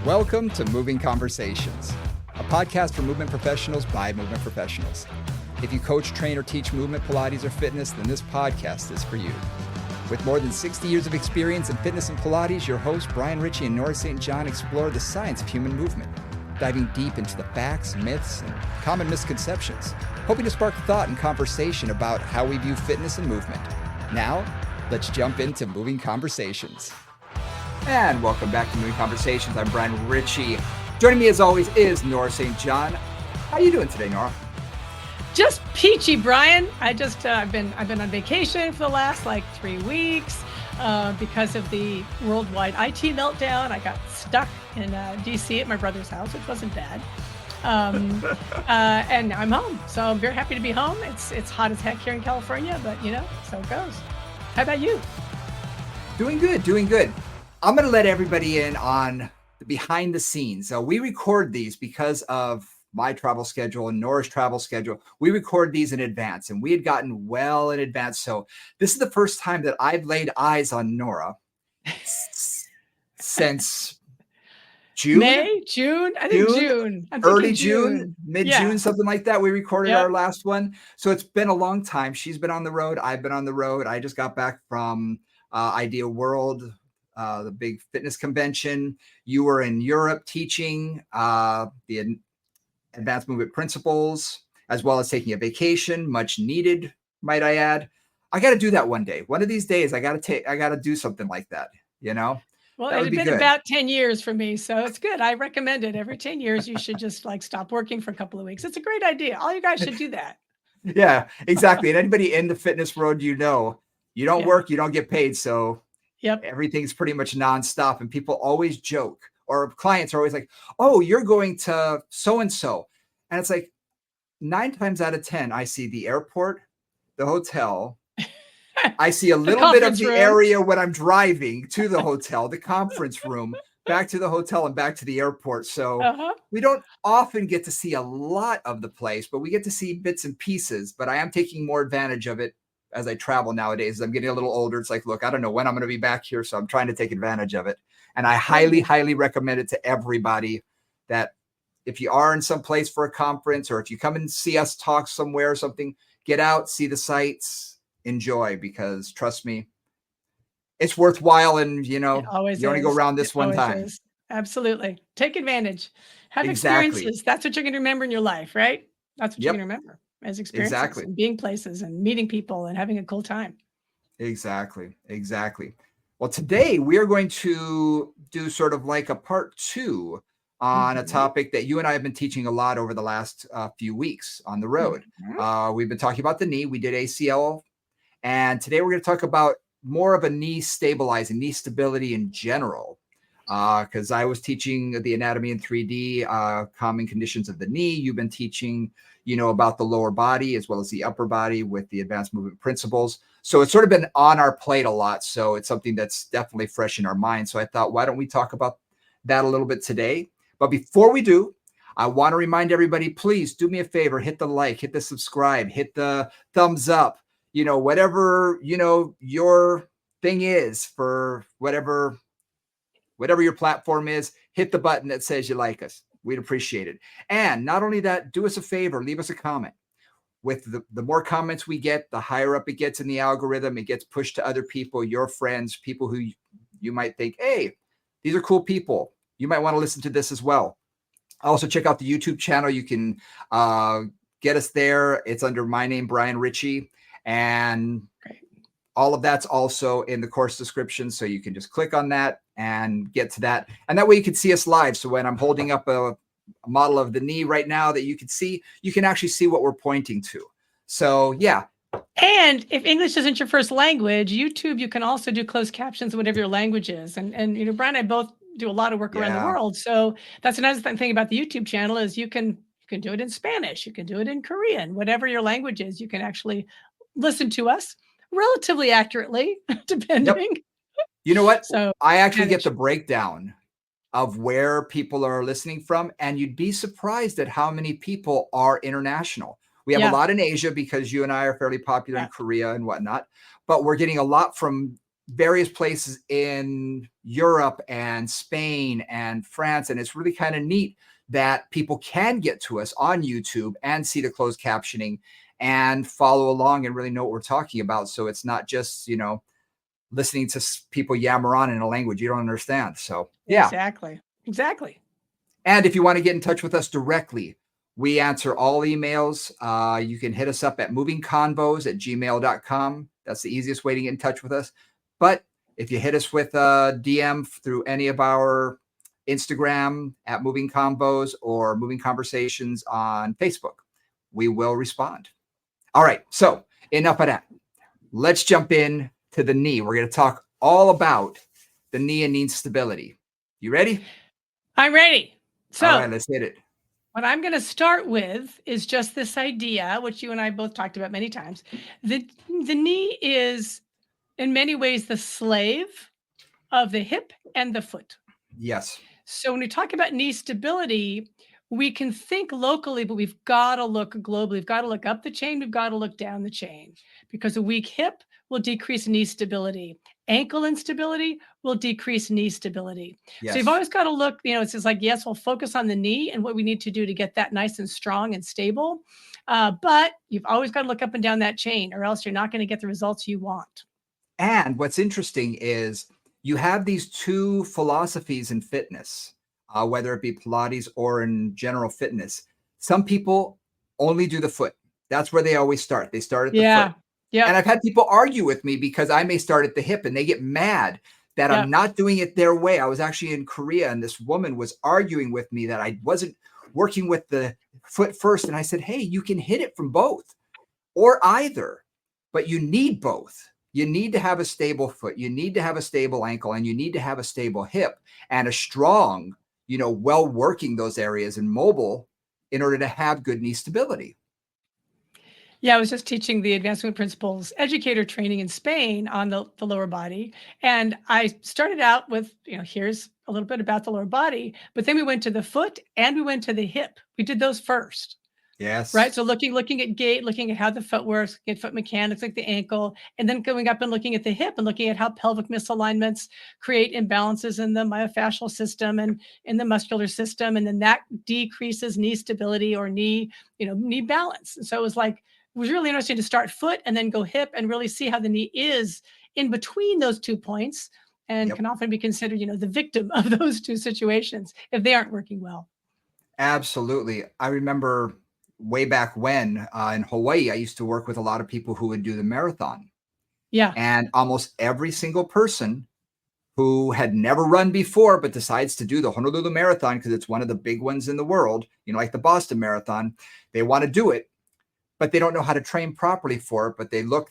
Welcome to Moving Conversations, a podcast for movement professionals by movement professionals. If you coach, train, or teach movement, Pilates, or fitness, then this podcast is for you. With more than 60 years of experience in fitness and Pilates, your hosts, Brian Ritchie and Nora St. John, explore the science of human movement, diving deep into the facts, myths, and common misconceptions, hoping to spark thought and conversation about how we view fitness and movement. Now, let's jump into Moving Conversations. And welcome back to Moving Conversations. I'm Brian Ritchie. Joining me as always is Nora St. John. How are you doing today, Nora? Just peachy, Brian. I've been on vacation for the last 3 weeks because of the worldwide IT meltdown. I got stuck in DC at my brother's house, which wasn't bad. And now I'm home, so I'm very happy to be home. It's hot as heck here in California, but so it goes. How about you? Doing good. I'm going to let everybody in on the behind the scenes. So we record these because of my travel schedule and Nora's travel schedule. We record these in advance, and we had gotten well in advance. So this is the first time that I've laid eyes on Nora since June? June? I think June. Early June, mid-June, Yeah. Something like that. We recorded our last one. So it's been a long time. She's been on the road. I've been on the road. I just got back from Ideal World, the big fitness convention. You were in Europe teaching the advanced movement principles, as well as taking a vacation, much needed, might I add. I got to do that one day. One of these days, I got to do something like that, Well, that it had been about 10 years for me, so it's good. I recommend it. Every 10 years, you should just stop working for a couple of weeks. It's a great idea. All you guys should do that. Yeah, exactly. And anybody in the fitness world, you don't work, you don't get paid. So everything's pretty much nonstop. And people always joke, or clients are always like, oh, you're going to so-and-so. And it's like 9 times out of 10, I see the airport, the hotel. I see a little bit of the area when I'm driving to the hotel, the conference room, back to the hotel and back to the airport. So we don't often get to see a lot of the place, but we get to see bits and pieces. But I am taking more advantage of it as I travel nowadays. I'm getting a little older. It's like, look, I don't know when I'm going to be back here, so I'm trying to take advantage of it. And I highly, highly recommend it to everybody that if you are in some place for a conference, or if you come and see us talk somewhere or something, get out, see the sights, enjoy, because trust me, it's worthwhile. And you only go around this one time. Absolutely. Take advantage. Have experiences. That's what you're going to remember in your life, right? That's what you're going to remember as experiences and being places and meeting people and having a cool time. Exactly. Well, today we are going to do sort of like a part 2 on a topic that you and I have been teaching a lot over the last few weeks on the road. We've been talking about the knee. We did ACL. And today we're going to talk about more of a knee stabilizing, knee stability in general. Because I was teaching the anatomy in 3D, common conditions of the knee. You've been teaching, about the lower body as well as the upper body with the advanced movement principles. So it's sort of been on our plate a lot. So it's something that's definitely fresh in our mind. So I thought, why don't we talk about that a little bit today? But before we do, I want to remind everybody, please do me a favor, hit the like, hit the subscribe, hit the thumbs up, whatever, your thing is for whatever your platform is, hit the button that says you like us. We'd appreciate it. And not only that, do us a favor, leave us a comment. With the more comments we get, the higher up it gets in the algorithm. It gets pushed to other people, your friends, people who you might think, hey, these are cool people. You might want to listen to this as well. Also, check out the YouTube channel. You can get us there. It's under my name, Brian Ritchie. And all of that's also in the course description. So you can just click on that and get to that. And that way you can see us live. So when I'm holding up a model of the knee right now that you can actually see what we're pointing to. So yeah. And if English isn't your first language, YouTube, you can also do closed captions, whatever your language is. And Brian and I both do a lot of work around the world. So that's another thing about the YouTube channel is you can do it in Spanish, you can do it in Korean, whatever your language is, you can actually listen to us relatively accurately, depending. You know what? So I actually get the breakdown of where people are listening from, and you'd be surprised at how many people are international. We have a lot in Asia because you and I are fairly popular in Korea and whatnot, but we're getting a lot from various places in Europe and Spain and France. And it's really kind of neat that people can get to us on YouTube and see the closed captioning and follow along and really know what we're talking about. So it's not just, listening to people yammer on in a language you don't understand. So, yeah. Exactly. Exactly. And if you want to get in touch with us directly, we answer all emails. You can hit us up at movingconvos@gmail.com. That's the easiest way to get in touch with us. But if you hit us with a DM through any of our Instagram at Moving Convos or Moving Conversations on Facebook, we will respond. All right. So enough of that. Let's jump in to the knee. We're going to talk all about the knee and knee stability. You ready? I'm ready. So all right, let's hit it. What I'm going to start with is just this idea, which you and I both talked about many times. The knee is in many ways the slave of the hip and the foot. Yes. So when we talk about knee stability, we can think locally, but we've got to look globally. We've got to look up the chain. We've got to look down the chain, because a weak hip will decrease knee stability. Ankle instability will decrease knee stability. Yes. So you've always got to look, it's just like, yes, we'll focus on the knee and what we need to do to get that nice and strong and stable. But you've always got to look up and down that chain, or else you're not going to get the results you want. And what's interesting is you have these two philosophies in fitness, whether it be Pilates or in general fitness. Some people only do the foot. That's where they always start. They start at the foot. Yeah. And I've had people argue with me because I may start at the hip, and they get mad that I'm not doing it their way. I was actually in Korea, and this woman was arguing with me that I wasn't working with the foot first. And I said, hey, you can hit it from both or either, but you need both. You need to have a stable foot. You need to have a stable ankle, and you need to have a stable hip and a strong, well working those areas and mobile in order to have good knee stability. Yeah, I was just teaching the advancement principles educator training in Spain on the lower body. And I started out with, here's a little bit about the lower body, but then we went to the foot and we went to the hip. We did those first. Yes. Right. So looking at gait, looking at how the foot works, get foot mechanics like the ankle, and then going up and looking at the hip and looking at how pelvic misalignments create imbalances in the myofascial system and in the muscular system. And then that decreases knee stability or knee balance. And so it was really interesting to start foot and then go hip and really see how the knee is in between those 2 points, and can often be considered, the victim of those two situations if they aren't working well. Absolutely. I remember way back when in Hawaii, I used to work with a lot of people who would do the marathon. Yeah. And almost every single person who had never run before but decides to do the Honolulu Marathon because it's one of the big ones in the world, like the Boston Marathon, they want to do it, but they don't know how to train properly for it. But they'll look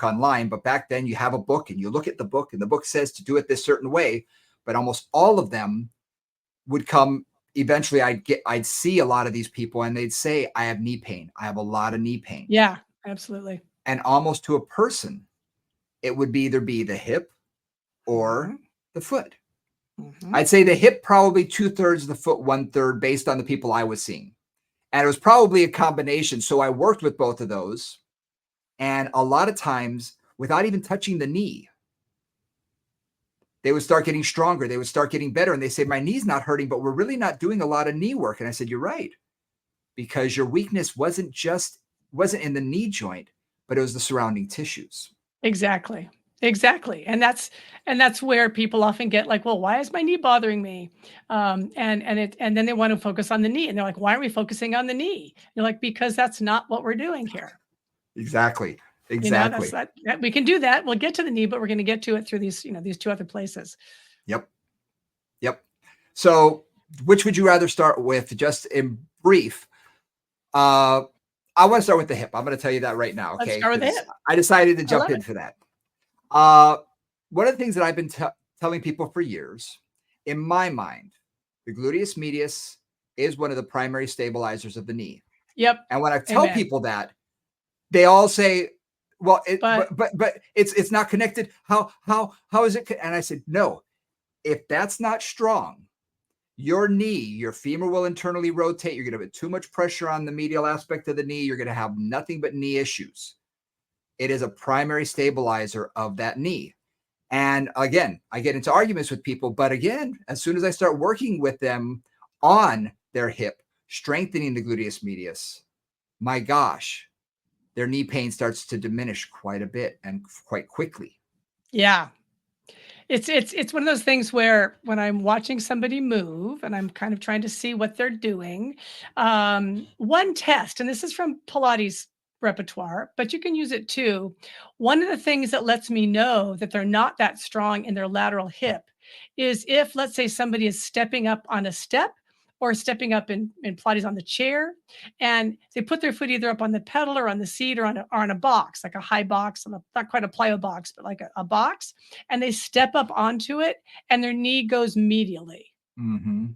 online. But back then you have a book and you look at the book and the book says to do it this certain way. But almost all of them would come. Eventually I'd see a lot of these people and they'd say, I have knee pain. I have a lot of knee pain. Yeah, absolutely. And almost to a person, it would either be the hip or the foot. I'd say the hip probably 2/3, the foot 1/3, based on the people I was seeing. And it was probably a combination. So I worked with both of those. And a lot of times, without even touching the knee, they would start getting stronger. They would start getting better. And they say, my knee's not hurting, but we're really not doing a lot of knee work. And I said, you're right. Because your weakness wasn't in the knee joint, but it was the surrounding tissues. Exactly. And that's where people often get like, well, why is my knee bothering me? And then they want to focus on the knee, and they're like, why aren't we focusing on the knee? You're like, because that's not what we're doing here. Exactly. We can do that. We'll get to the knee, but we're going to get to it through these two other places. Yep. So which would you rather start with? Just in brief, I want to start with the hip. I'm going to tell you that right now. Okay. Let's start with the hip. I decided to jump in for that. One of the things that I've been telling people for years, in my mind, the gluteus medius is one of the primary stabilizers of the knee. Yep. And when I tell people that, they all say, well, but it's not connected. How is it? And I said, no, if that's not strong, your knee, your femur will internally rotate. You're going to put too much pressure on the medial aspect of the knee. You're going to have nothing but knee issues. It is a primary stabilizer of that knee. And again, I get into arguments with people, but again, as soon as I start working with them on their hip, strengthening the gluteus medius, my gosh, their knee pain starts to diminish quite a bit and quite quickly. Yeah. It's one of those things where when I'm watching somebody move and I'm kind of trying to see what they're doing, one test, and this is from Pilates repertoire, but you can use it too. One of the things that lets me know that they're not that strong in their lateral hip is if, let's say, somebody is stepping up on a step or stepping up in Pilates on the chair, and they put their foot either up on the pedal or on the seat or on a box, like a high box, not quite a plyo box, but like a box, and they step up onto it and their knee goes medially, Mm-hmm.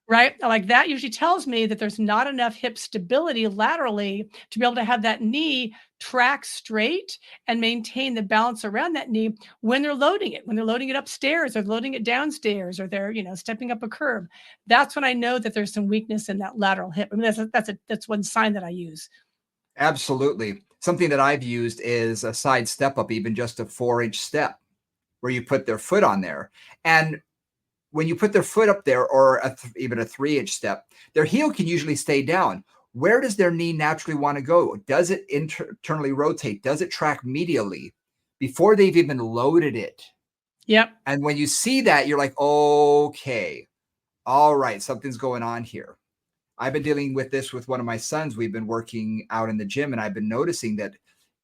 right? Like that usually tells me that there's not enough hip stability laterally to be able to have that knee track straight and maintain the balance around that knee when they're loading it upstairs or loading it downstairs or they're, stepping up a curb. That's when I know that there's some weakness in that lateral hip. I mean, that's one sign that I use. Absolutely. Something that I've used is a side step up, even just a 4-inch step where you put their foot on there. And when you put their foot up there, or even a 3-inch step, their heel can usually stay down. Where does their knee naturally want to go? Does it internally rotate? Does it track medially before they've even loaded it? Yep. And when you see that, you're like, okay, all right, something's going on here. I've been dealing with this with one of my sons. We've been working out in the gym, and I've been noticing that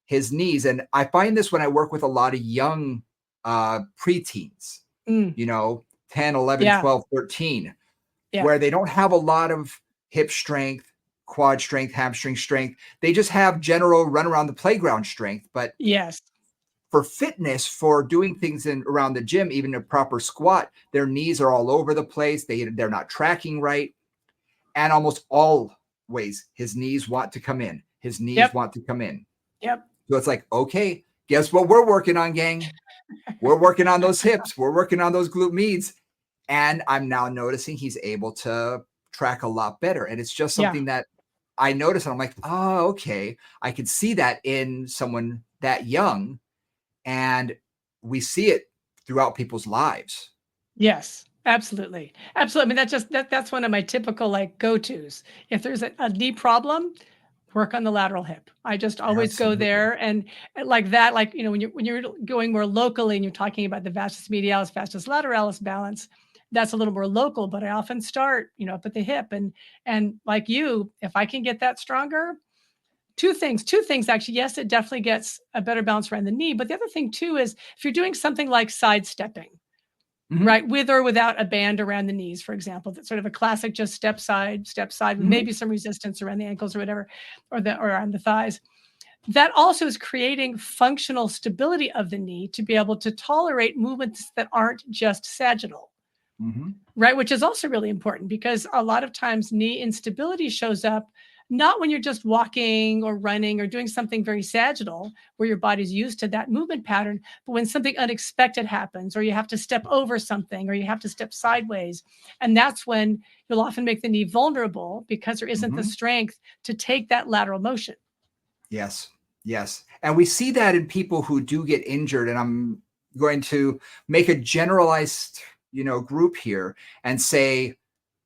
his knees, and I find this when I work with a lot of young preteens, Mm. 10, 11, Yeah. 12, 13, Yeah. where they don't have a lot of hip strength, quad strength, hamstring strength. They just have general run around the playground strength. But Yes. for fitness, for doing things around the gym, even a proper squat, their knees are all over the place. They're not tracking right. And almost always his knees want to come in. His knees Yep. want to come in. Yep. So it's like, okay, guess what we're working on, gang? We're working on those hips. We're working on those glute medius. And I'm now noticing he's able to track a lot better. And it's just Yeah. something that I notice. And I'm like, oh, okay. I can see that in someone that young. And we see it throughout people's lives. Yes, absolutely. Absolutely. I mean, that's one of my typical like go-tos. If there's a knee problem, work on the lateral hip. I just always go Absolutely. there and like that, like, when you're going more locally and you're talking about the vastus medialis, vastus lateralis balance, that's a little more local, but I often start, up at the hip and like you, if I can get that stronger, two things actually. Yes, it definitely gets a better balance around the knee, but the other thing too is if you're doing something like sidestepping, Mm-hmm. right, with or without a band around the knees, for example, that's sort of a classic, just step side, with Mm-hmm. maybe some resistance around the ankles or whatever, or around the thighs. That also is creating functional stability of the knee to be able to tolerate movements that aren't just sagittal, Mm-hmm. right? Which is also really important because a lot of times knee instability shows up not when you're just walking or running or doing something very sagittal where your body's used to that movement pattern, but when something unexpected happens or you have to step over something or you have to step sideways. And that's when you'll often make the knee vulnerable because there isn't the Mm-hmm. strength to take that lateral motion. Yes. Yes. And we see that in people who do get injured. And I'm going to make a generalized, group here and say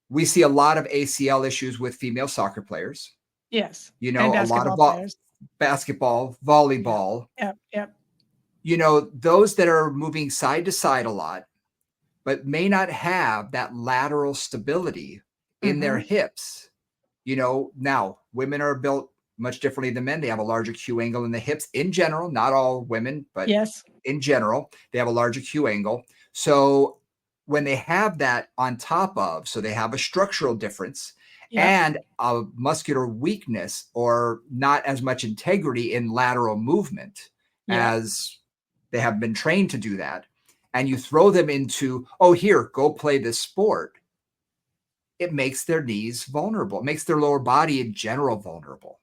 we see a lot of ACL issues with female soccer players, Yes. a And lot of basketball players. basketball, Yeah. volleyball, Yep. Yep. those that are moving side to side a lot, but may not have that lateral stability in their Mm-hmm. hips. Now women are built much differently than men. They have a larger Q angle in the hips in general, not all women, but Yes. in general, they have a larger Q angle. So when they have that on top of, so they have a structural difference Yep. and a muscular weakness or not as much integrity in lateral movement Yep. as they have been trained to do that. And you throw them into, oh, here, go play this sport. It makes their knees vulnerable. It makes their lower body in general vulnerable.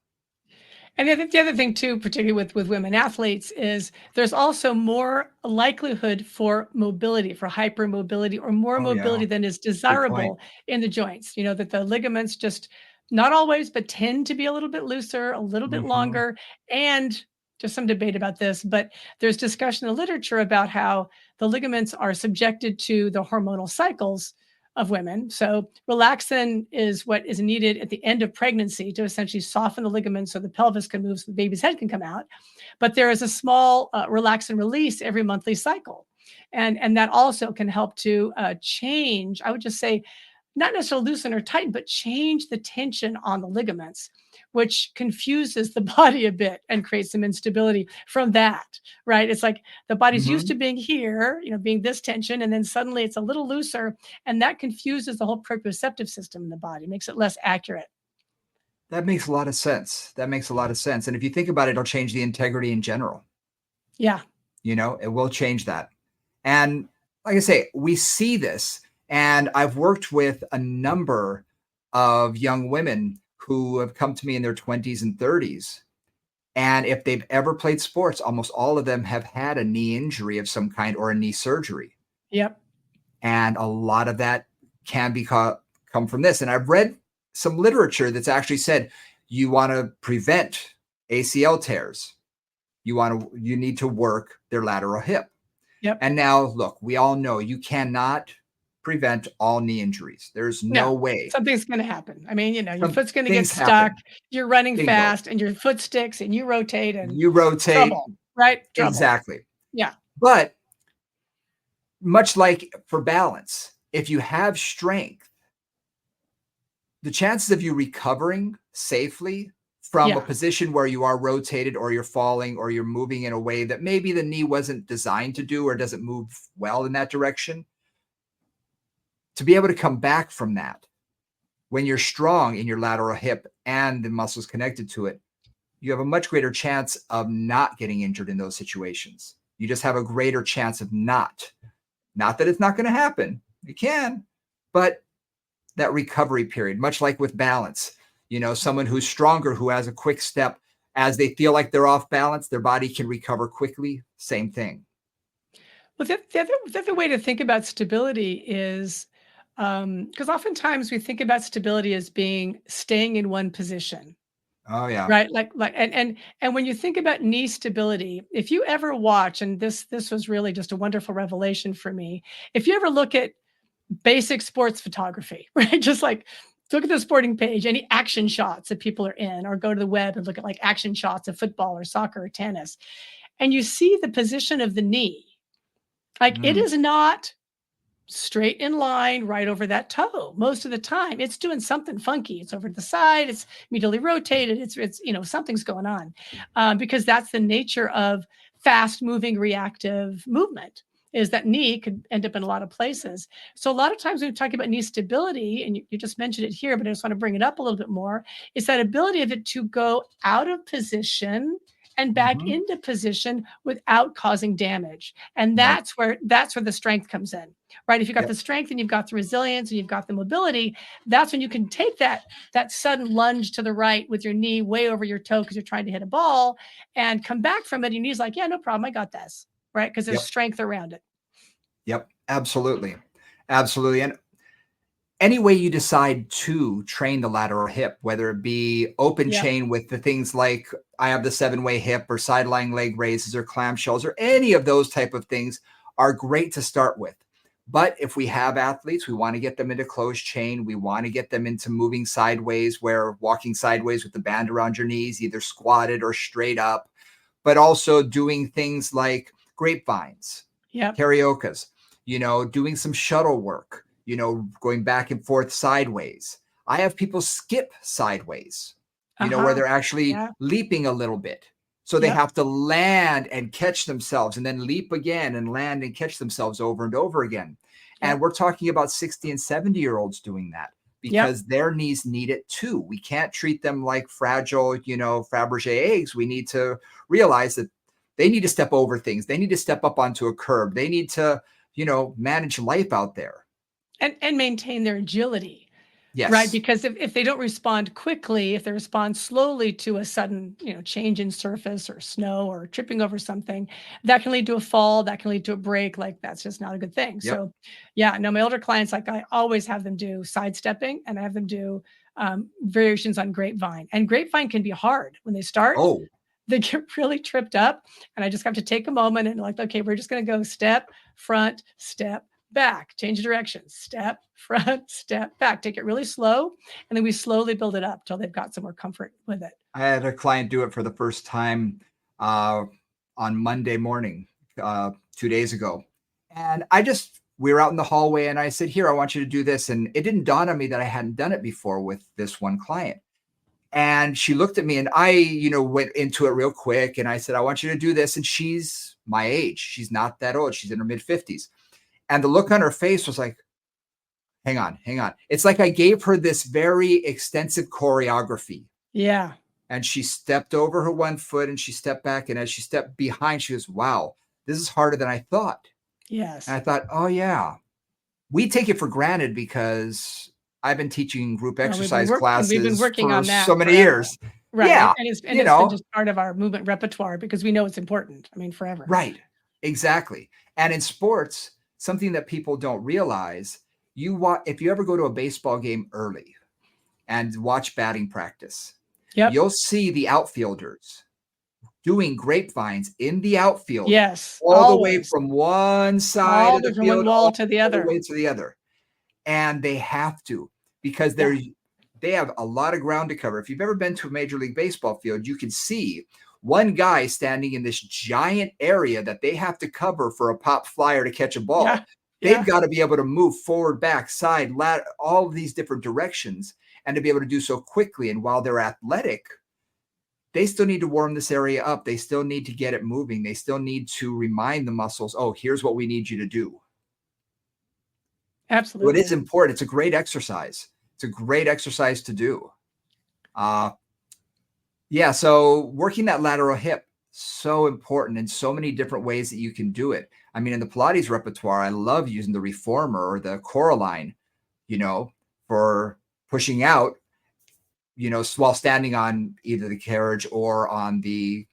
And I think the other thing too, particularly with women athletes, is there's also more likelihood for mobility, for hypermobility, or more Oh, yeah. mobility than is Good point. desirable in the joints. That the ligaments just not always, but tend to be a little bit looser, a little bit Mhm. longer, and just some debate about this, but there's discussion in the literature about how the ligaments are subjected to the hormonal cycles of women. So relaxin is what is needed at the end of pregnancy to essentially soften the ligaments so the pelvis can move, so the baby's head can come out. But there is a small relaxin release every monthly cycle. And that also can help to change, I would just say, not necessarily loosen or tighten, but change the tension on the ligaments, which confuses the body a bit and creates some instability from that, right? It's like the body's used to Hmm. being here, being this tension, and then suddenly it's a little looser, and that confuses the whole proprioceptive system in the body, makes it less accurate. That makes a lot of sense. That makes a lot of sense. And if you think about it, it'll change the integrity in general. Yeah. It will change that. And like I say, we see this. And I've worked with a number of young women who have come to me in their 20s and 30s. And if they've ever played sports, almost all of them have had a knee injury of some kind or a knee surgery. Yep. And a lot of that can come from this. And I've read some literature that's actually said you want to prevent ACL tears. You need to work their lateral hip. Yep. And now, look, we all know you cannot prevent all knee injuries. There's no No, way. something's going to happen. I mean, your Some foot's going to get things stuck. happen. You're running Bingo. fast and your foot sticks and you rotate and You rotate. trouble, right? Trouble. Exactly. Yeah. But much like for balance, if you have strength, the chances of you recovering safely from a Yeah. position where you are rotated or you're falling or you're moving in a way that maybe the knee wasn't designed to do or doesn't move well in that direction, to be able to come back from that when you're strong in your lateral hip and the muscles connected to it, you have a much greater chance of not getting injured in those situations. You just have a greater chance of not. Not that it's not going to happen. It can, but that recovery period, much like with balance, someone who's stronger, who has a quick step, as they feel like they're off balance, their body can recover quickly. Same thing. Well, the other way to think about stability is because oftentimes we think about stability as being staying in one position, Oh yeah. right? And when you think about knee stability, if you ever watch, and this was really just a wonderful revelation for me, if you ever look at basic sports photography, right? Just like look at the sporting page, any action shots that people are in, or go to the web and look at like action shots of football or soccer or tennis, and you see the position of the knee. Like it Mm, is not straight in line right over that toe. Most of the time, it's doing something funky. It's over to the side. It's medially rotated. It's something's going on because that's the nature of fast moving reactive movement. Is that knee could end up in a lot of places. So a lot of times when we talk about knee stability, and you just mentioned it here, but I just want to bring it up a little bit more, is that ability of it to go out of position and back mhm. into position without causing damage. And Right. that's where the strength comes in, right? If you've got Yep. the strength and you've got the resilience and you've got the mobility, that's when you can take that sudden lunge to the right with your knee way over your toe because you're trying to hit a ball and come back from it. Your knee's like, yeah, no problem, I got this, right? Because there's Yep. strength around it. Yep. Absolutely. Absolutely. And any way you decide to train the lateral hip, whether it be open Yep. chain with the things like I have the 7-way hip or sideline leg raises or clamshells or any of those type of things are great to start with. But if we have athletes, we want to get them into closed chain. We want to get them into moving sideways, where walking sideways with the band around your knees, either squatted or straight up, but also doing things like grapevines, Yep. cariokas, doing some shuttle work, going back and forth sideways. I have people skip sideways, where Uh-huh. they're actually Yeah. leaping a little bit. So they Yep. have to land and catch themselves and then leap again and land and catch themselves over and over again. And Yep. we're talking about 60 and 70-year-olds doing that Yep. because their knees need it too. We can't treat them like fragile, Fabergé eggs. We need to realize that they need to step over things. They need to step up onto a curb. They need to, manage life out there. And maintain their agility. Right, Yes. because if they don't respond quickly, if they respond slowly to a sudden, change in surface or snow or tripping over something, that can lead to a fall, that can lead to a break. Like that's just not a good thing. Yep. So, yeah, no, my older clients, like I always have them do sidestepping and I have them do variations on grapevine. And grapevine can be hard when they start. Oh, they get really tripped up. And I just have to take a moment and like, okay, we're just going to go step, front, step, back, change direction, step, front, step, back, take it really slow. And then we slowly build it up till they've got some more comfort with it. I had a client do it for the first time on Monday morning, 2 days ago. And we were out in the hallway and I said, here, I want you to do this. And it didn't dawn on me that I hadn't done it before with this one client. And she looked at me and I, went into it real quick. And I said, I want you to do this. And she's my age. She's not that old. She's in her mid 50s. And the look on her face was like, hang on. It's like I gave her this very extensive choreography. Yeah. And she stepped over her one foot and she stepped back. And as she stepped behind, she goes, wow, this is harder than I thought. Yes. And I thought, oh, yeah. We take it for granted because I've been teaching group exercise classes we've been working for on that so many forever. years. Right. Yeah. And it's been just part of our movement repertoire because we know it's important. I mean, forever. Right. Exactly. And in sports, something that people don't realize, if you ever go to a baseball game early and watch batting practice, you'll see the outfielders doing grapevines in the outfield. Yes. All the way from one side of the from field one wall to the other. all the way to the other. And they have to, because they have a lot of ground to cover. If you've ever been to a Major League Baseball field, you can see one guy standing in this giant area that they have to cover for a pop flyer to catch a ball. Yeah. They've got to be able to move forward, back, side, all of these different directions, and to be able to do so quickly. And while they're athletic, they still need to warm this area up. They still need to get it moving. They still need to remind the muscles, oh, here's what we need you to do. Absolutely. So it is important. It's a great exercise. It's a great exercise to do. So working that lateral hip, so important in so many different ways that you can do it. I mean, in the Pilates repertoire, I love using the reformer or the Coraline, for pushing out, while standing on either the carriage or on the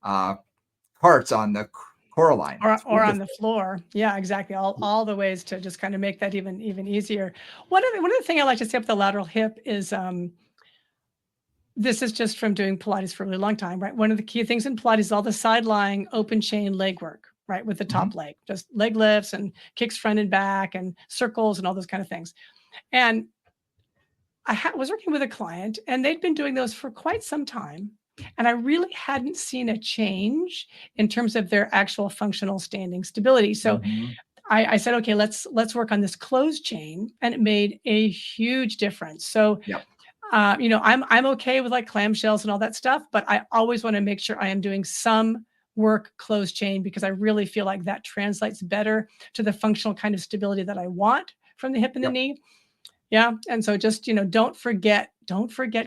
carts on the Coraline. Or on the floor. Yeah, exactly. All the ways to just kind of make that even easier. One of the things I like to say with the lateral hip is this is just from doing Pilates for a really long time, right? One of the key things in Pilates is all the side lying open chain leg work, right? With the top leg, just leg lifts and kicks front and back and circles and all those kind of things. And I was working with a client and they'd been doing those for quite some time. And I really hadn't seen a change in terms of their actual functional standing stability. So I said, okay, let's work on this closed chain. And it made a huge difference. So, I'm okay with like clamshells and all that stuff, but I always want to make sure I am doing some work closed chain because I really feel like that translates better to the functional kind of stability that I want from the hip and the knee. Yeah. And so just, don't forget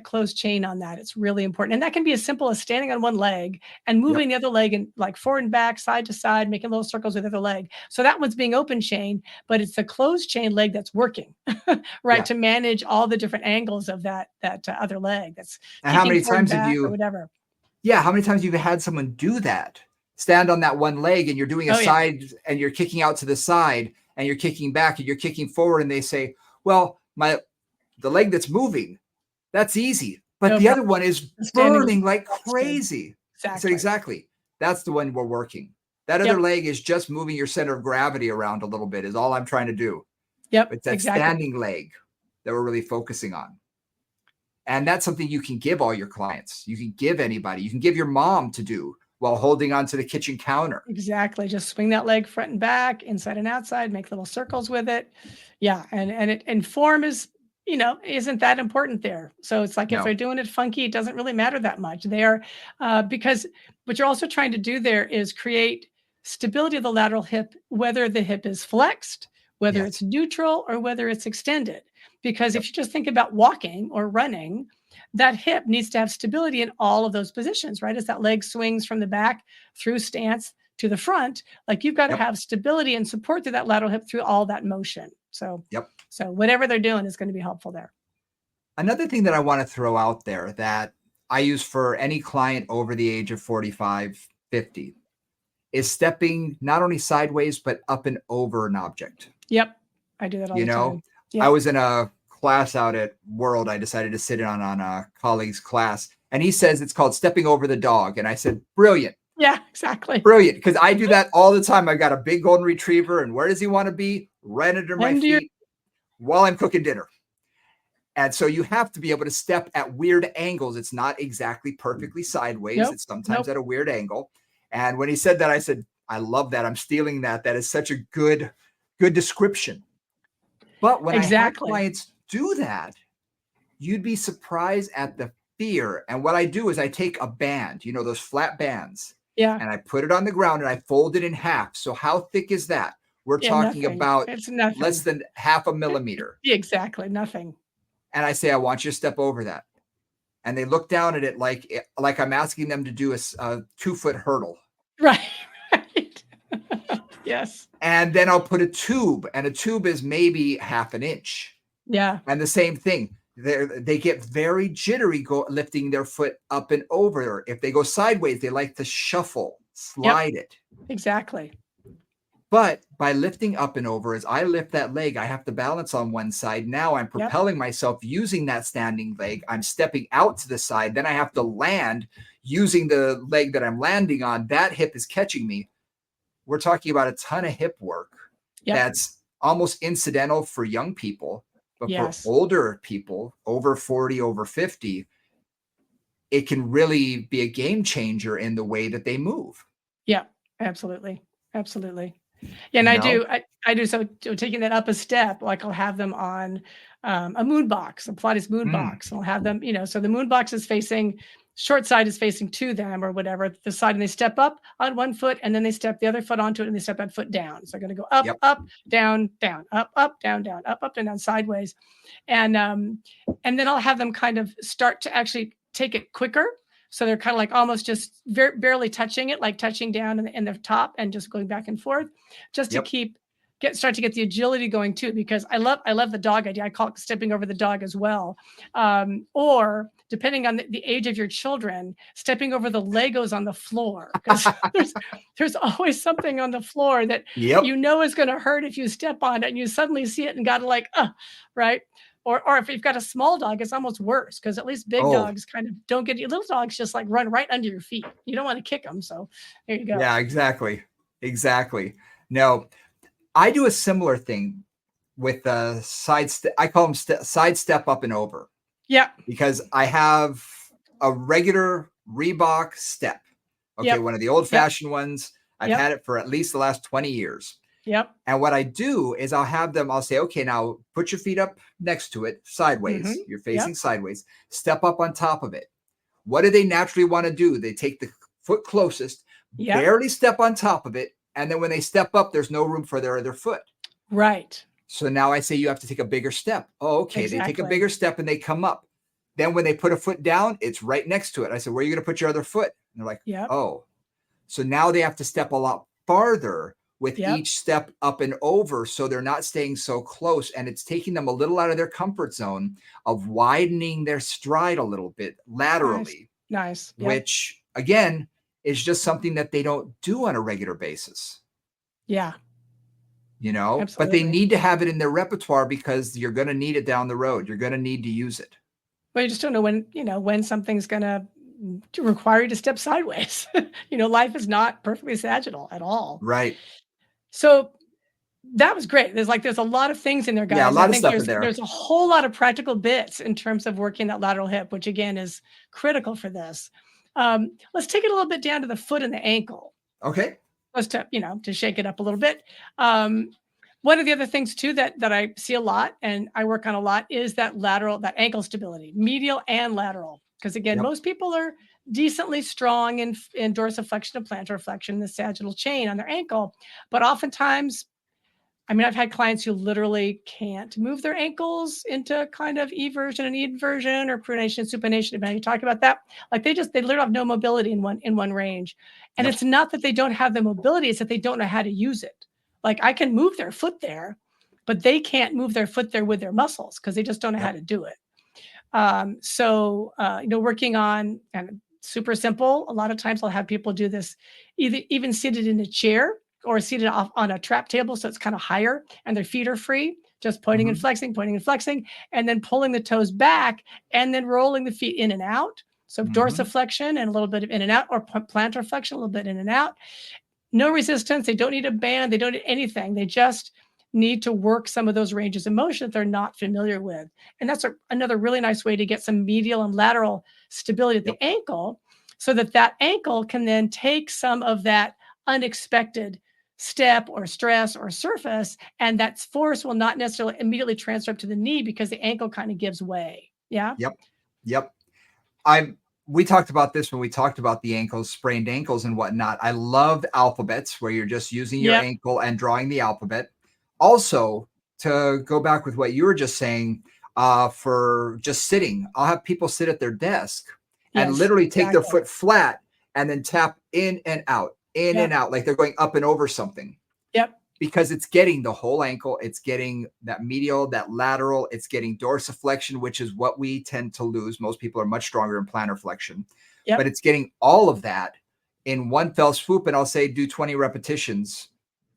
closed chain on that. It's really important. And that can be as simple as standing on one leg and moving the other leg and like forward and back, side to side, making little circles with the other leg. So that one's being open chain, but it's the closed chain leg that's working, right? To manage all the different angles of that other leg. That's and how many times have you, or whatever. Yeah. How many times have you had someone do that? Stand on that one leg and you're doing a side and you're kicking out to the side and you're kicking back and you're kicking forward. And they say, well, the leg that's moving, that's easy. But the other one is burning like crazy. Exactly. So exactly. That's the one we're working. That other leg is just moving your center of gravity around a little bit is all I'm trying to do. Yep. It's that standing leg that we're really focusing on. And that's something you can give all your clients. You can give anybody. You can give your mom to do while holding onto the kitchen counter. Exactly. Just swing that leg front and back, inside and outside, make little circles with it. Yeah. And form is, isn't that important there. So it's like if they're doing it funky, it doesn't really matter that much. They are, because what you're also trying to do there is create stability of the lateral hip, whether the hip is flexed, whether it's neutral or whether it's extended. Because if you just think about walking or running, that hip needs to have stability in all of those positions, right? As that leg swings from the back through stance to the front, like you've got to have stability and support through that lateral hip through all that motion. So, so whatever they're doing is going to be helpful there. Another thing that I want to throw out there that I use for any client over the age of 45, 50 is stepping not only sideways, but up and over an object. Yep. I do that all the time. I was in a class out at World. I decided to sit in on a colleague's class And he says it's called stepping over the dog. And I said, brilliant. Yeah, exactly. Brilliant. Because I do that all the time. I've got a big golden retriever. And where does he want to be? Right under my feet while I'm cooking dinner. And so you have to be able to step at weird angles. It's not exactly perfectly sideways. Nope. It's sometimes at a weird angle. And when he said that, I said, I love that. I'm stealing that. That is such a good description. But when I have clients do that, you'd be surprised at the fear. And what I do is I take a band, you know, those flat bands, and I put it on the ground and I fold it in half. So how thick is that? We're talking about less than half a millimeter. Exactly. Nothing. And I say, I want you to step over that. And they look down at it like I'm asking them to do a 2-foot hurdle. Right. Yes. And then I'll put a tube, and a tube is maybe half an inch. Yeah. And the same thing. They get very jittery lifting their foot up and over. If they go sideways, they like to shuffle, slide it. Exactly. But by lifting up and over, as I lift that leg, I have to balance on one side. Now I'm propelling myself using that standing leg. I'm stepping out to the side. Then I have to land using the leg that I'm landing on. That hip is catching me. We're talking about a ton of hip work that's almost incidental for young people. But for older people, over 40, over 50, it can really be a game changer in the way that they move. Yeah, absolutely. Absolutely. Yeah, and I do. So taking that up a step, like I'll have them on a moon box, a Pilates moon box. I'll have them, you know, so the moon box is facing, short side is facing to them or whatever, the side, and they step up on one foot and then they step the other foot onto it and they step that foot down. So they're going to go up, up, down, down, up, down, down, up, down, sideways. And then I'll have them kind of start to actually take it quicker. So they're kind of like almost just barely touching it, like touching down in the top and just going back and forth, just to start to get the agility going too. Because I love the dog idea. I call it stepping over the dog as well. Or depending on the age of your children, stepping over the Legos on the floor, because there's always something on the floor that you know is going to hurt if you step on it, and you suddenly see it and got to like, right. Or if you've got a small dog, it's almost worse because at least big dogs kind of don't get you. Little dogs just like run right under your feet. You don't want to kick them. So there you go. Yeah, exactly. Exactly. No, I do a similar thing with the side step. I call them side step up and over. Yeah. Because I have a regular Reebok step. Okay. One of the old fashioned ones. I've had it for at least the last 20 years. Yep. And what I do is I'll say, okay, now put your feet up next to it sideways. You're facing sideways. Step up on top of it. What do they naturally want to do? They take the foot closest, barely step on top of it. And then when they step up, there's no room for their other foot. Right. So now I say you have to take a bigger step. Oh, okay. They take a bigger step and they come up. Then when they put a foot down, it's right next to it. I said, where are you going to put your other foot? And they're like, oh. So now they have to step a lot farther with each step up and over. So they're not staying so close. And it's taking them a little out of their comfort zone of widening their stride a little bit laterally. Nice. Which, again, is just something that they don't do on a regular basis. Yeah. You know, but they need to have it in their repertoire because you're going to need it down the road. You're going to need to use it. Well, you just don't know when something's going to require you to step sideways. Life is not perfectly sagittal at all. Right. So that was great. There's a lot of things in there, guys. Yeah, a lot of stuff in there. There's a whole lot of practical bits in terms of working that lateral hip, which again is critical for this. Let's take it a little bit down to the foot and the ankle. Okay. Just to shake it up a little bit. One of the other things too that I see a lot and I work on a lot is that ankle stability, medial and lateral. Because again, most people are decently strong in dorsiflexion and plantar flexion, the sagittal chain on their ankle. But oftentimes, I've had clients who literally can't move their ankles into kind of eversion and inversion or pronation and supination. When you talk about that, like they literally have no mobility in one range. And it's not that they don't have the mobility, it's that they don't know how to use it. Like I can move their foot there, but they can't move their foot there with their muscles because they just don't know how to do it. Working on, and super simple. A lot of times I'll have people do this even seated in a chair or seated on a trap table. So it's kind of higher and their feet are free, just pointing and flexing, and then pulling the toes back and then rolling the feet in and out. So dorsiflexion and a little bit of in and out, or plantar flexion, a little bit in and out. No resistance. They don't need a band. They don't need anything. They just need to work some of those ranges of motion that they're not familiar with. And that's another really nice way to get some medial and lateral stability at the ankle, so that that ankle can then take some of that unexpected step or stress or surface, and that force will not necessarily immediately transfer up to the knee because the ankle kind of gives way. Yeah. Yep. We talked about this when we talked about the ankles, sprained ankles and whatnot. I love alphabets where you're just using your ankle and drawing the alphabet. Also, to go back with what you were just saying, for just sitting, I'll have people sit at their desk and literally take their foot flat and then tap in and out, and out, like they're going up and over something. Because it's getting the whole ankle, it's getting that medial, that lateral, it's getting dorsiflexion, which is what we tend to lose. Most people are much stronger in plantar flexion, but it's getting all of that in one fell swoop. And I'll say, do 20 repetitions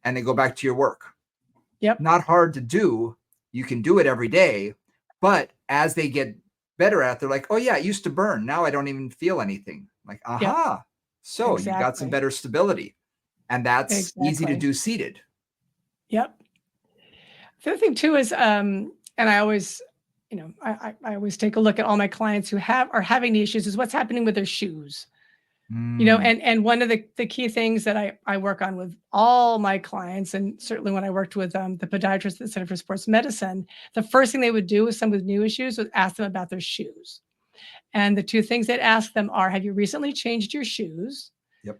and then go back to your work. Not hard to do. You can do it every day, but as they get better at it, they're like, oh yeah, it used to burn. Now I don't even feel anything. Like, aha. So you got some better stability, and that's easy to do seated. The other thing too is, and I always, I always take a look at all my clients who are having the issues, is what's happening with their shoes. And one of the key things that I work on with all my clients, and certainly when I worked with the podiatrist at the Center for Sports Medicine, the first thing they would do with some with new issues was ask them about their shoes. And the two things they'd ask them are, have you recently changed your shoes?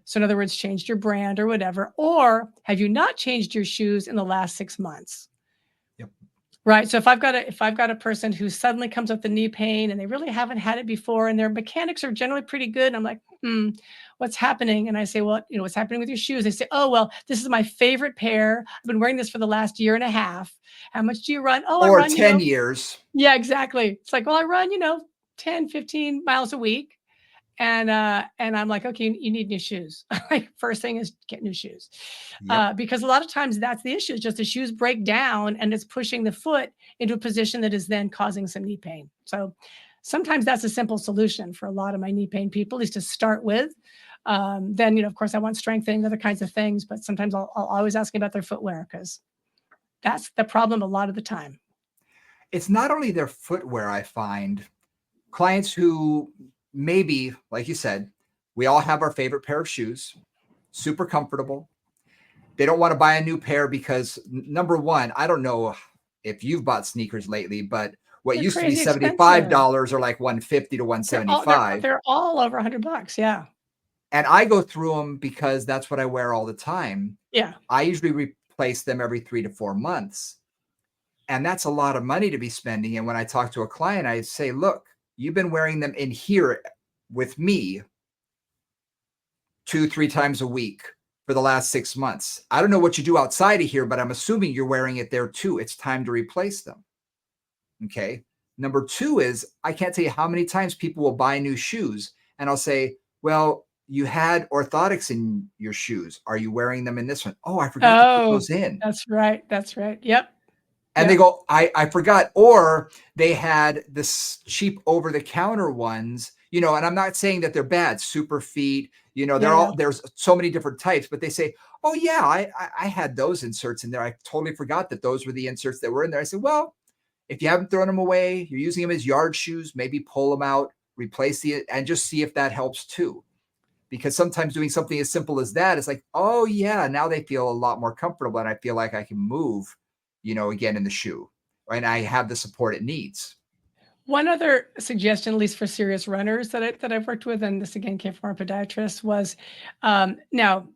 So in other words, changed your brand or whatever, or have you not changed your shoes in the last 6 months? Right. So if I've got a person who suddenly comes up with knee pain and they really haven't had it before, and their mechanics are generally pretty good, and I'm like, what's happening? And I say, well, what's happening with your shoes? They say, oh, well, this is my favorite pair. I've been wearing this for the last year and a half. How much do you run? Oh, I run 10 years. Yeah, exactly. It's like, well, I run, 10, 15 miles a week. And I'm like, okay, you need new shoes. Like, first thing is get new shoes. Because a lot of times that's the issue. It's just the shoes break down and it's pushing the foot into a position that is then causing some knee pain. So sometimes that's a simple solution for a lot of my knee pain people, is to start with. Then, of course, I want strengthening, other kinds of things, but sometimes I'll always ask about their footwear, because that's the problem a lot of the time. It's not only their footwear. I find clients who, maybe, like you said, we all have our favorite pair of shoes, super comfortable. They don't want to buy a new pair because, number one, I don't know if you've bought sneakers lately, but what used to be $75 are like $150 to $175. They're all over $100. Yeah. And I go through them because that's what I wear all the time. I usually replace them every 3 to 4 months. And that's a lot of money to be spending. And when I talk to a client, I say, look, you've been wearing them in here with me 2-3 times a week for the last 6 months. I don't know what you do outside of here, but I'm assuming you're wearing it there too. It's time to replace them. Okay. Number two is, I can't tell you how many times people will buy new shoes and I'll say, well, you had orthotics in your shoes. Are you wearing them in this one? Oh, I forgot to put those in. That's right. That's right. Yep. And they go, I forgot. Or they had this cheap over-the-counter ones, and I'm not saying that they're bad, super feet, there's so many different types, but they say, oh yeah, I had those inserts in there. I totally forgot that those were the inserts that were in there. I said, well, if you haven't thrown them away, you're using them as yard shoes, maybe pull them out, replace and just see if that helps too. Because sometimes doing something as simple as that is like, oh yeah, now they feel a lot more comfortable and I feel like I can move, again in the shoe, and I have the support it needs. One other suggestion, at least for serious runners that I've worked with, and this again came from our podiatrist, was now,